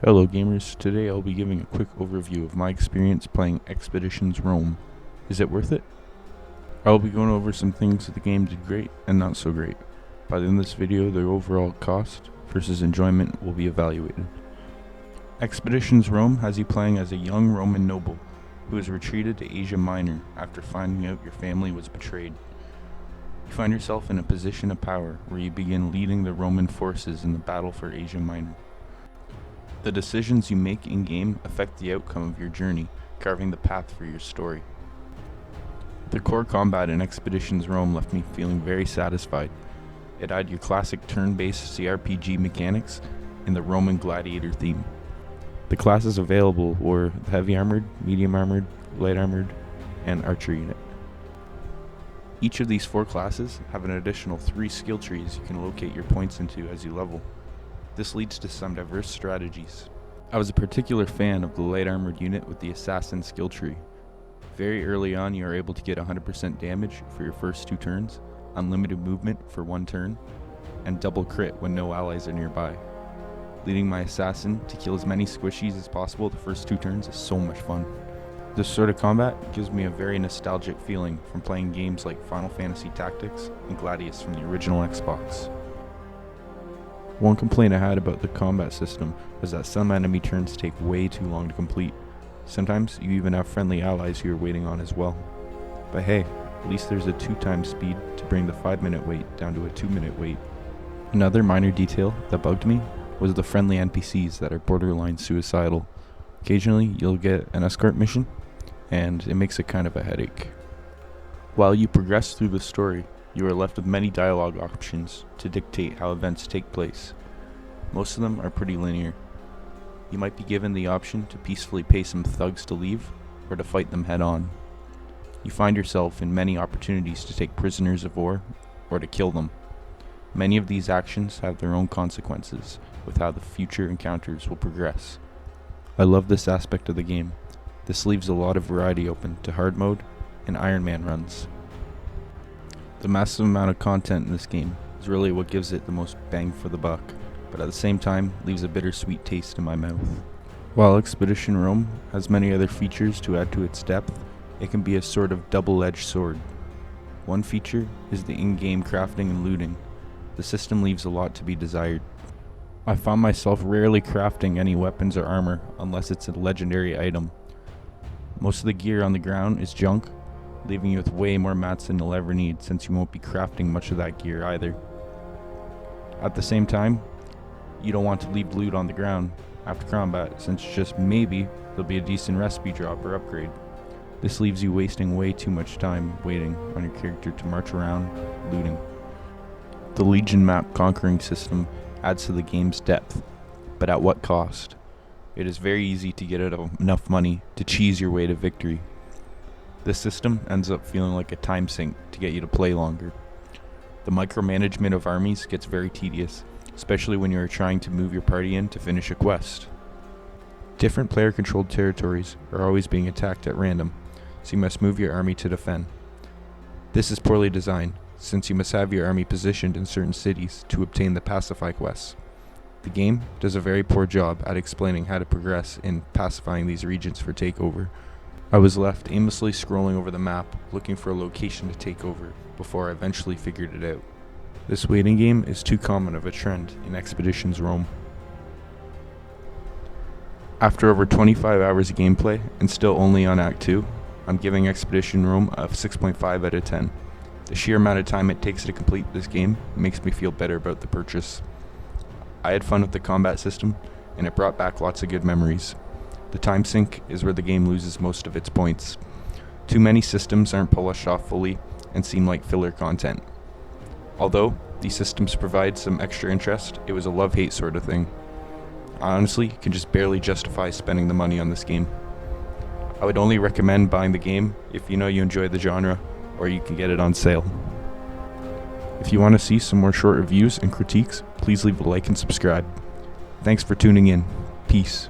Hello gamers, today I'll be giving a quick overview of my experience playing Expeditions Rome. Is it worth it? I'll be going over some things that the game did great and not so great. By the end of this video, the overall cost versus enjoyment will be evaluated. Expeditions Rome has you playing as a young Roman noble who has retreated to Asia Minor after finding out your family was betrayed. You find yourself in a position of power where you begin leading the Roman forces in the battle for Asia Minor. The decisions you make in-game affect the outcome of your journey, carving the path for your story. The core combat in Expeditions Rome left me feeling very satisfied. It had your classic turn-based CRPG mechanics in the Roman gladiator theme. The classes available were the heavy armored, medium armored, light armored, and archer unit. Each of these 4 classes have an additional 3 skill trees you can locate your points into as you level. This leads to some diverse strategies. I was a particular fan of the light armored unit with the assassin skill tree. Very early on you are able to get 100% damage for your first 2 turns, unlimited movement for 1 turn, and double crit when no allies are nearby. Leading my assassin to kill as many squishies as possible the first 2 turns is so much fun. This sort of combat gives me a very nostalgic feeling from playing games like Final Fantasy Tactics and Gladius from the original Xbox. One complaint I had about the combat system was that some enemy turns take way too long to complete. Sometimes you even have friendly allies who are waiting on as well. But hey, at least there's a 2x speed to bring the 5-minute wait down to a 2-minute wait. Another minor detail that bugged me was the friendly NPCs that are borderline suicidal. Occasionally you'll get an escort mission, and it makes it kind of a headache. While you progress through the story, you are left with many dialogue options to dictate how events take place. Most of them are pretty linear. You might be given the option to peacefully pay some thugs to leave, or to fight them head on. You find yourself in many opportunities to take prisoners of war, or to kill them. Many of these actions have their own consequences with how the future encounters will progress. I love this aspect of the game. This leaves a lot of variety open to hard mode and Iron Man runs. The massive amount of content in this game is really what gives it the most bang for the buck, but at the same time leaves a bittersweet taste in my mouth. While Expedition Rome has many other features to add to its depth, it can be a sort of double-edged sword. One feature is the in-game crafting and looting. The system leaves a lot to be desired. I found myself rarely crafting any weapons or armor unless it's a legendary item. Most of the gear on the ground is junk, leaving you with way more mats than you'll ever need since you won't be crafting much of that gear either. At the same time, you don't want to leave loot on the ground after combat since just maybe there'll be a decent recipe drop or upgrade. This leaves you wasting way too much time waiting on your character to march around looting. The Legion map conquering system adds to the game's depth, but at what cost? It is very easy to get enough money to cheese your way to victory. This system ends up feeling like a time sink to get you to play longer. The micromanagement of armies gets very tedious, especially when you are trying to move your party in to finish a quest. Different player-controlled territories are always being attacked at random, so you must move your army to defend. This is poorly designed, since you must have your army positioned in certain cities to obtain the pacify quests. The game does a very poor job at explaining how to progress in pacifying these regions for takeover. I was left aimlessly scrolling over the map looking for a location to take over before I eventually figured it out. This waiting game is too common of a trend in Expeditions Rome. After over 25 hours of gameplay and still only on Act 2, I'm giving Expedition Rome a 6.5 out of 10. The sheer amount of time it takes to complete this game makes me feel better about the purchase. I had fun with the combat system, and it brought back lots of good memories. The time sink is where the game loses most of its points. Too many systems aren't polished off fully and seem like filler content. Although these systems provide some extra interest, it was a love-hate sort of thing. I honestly can just barely justify spending the money on this game. I would only recommend buying the game if you know you enjoy the genre, or you can get it on sale. If you want to see some more short reviews and critiques, please leave a like and subscribe. Thanks for tuning in. Peace.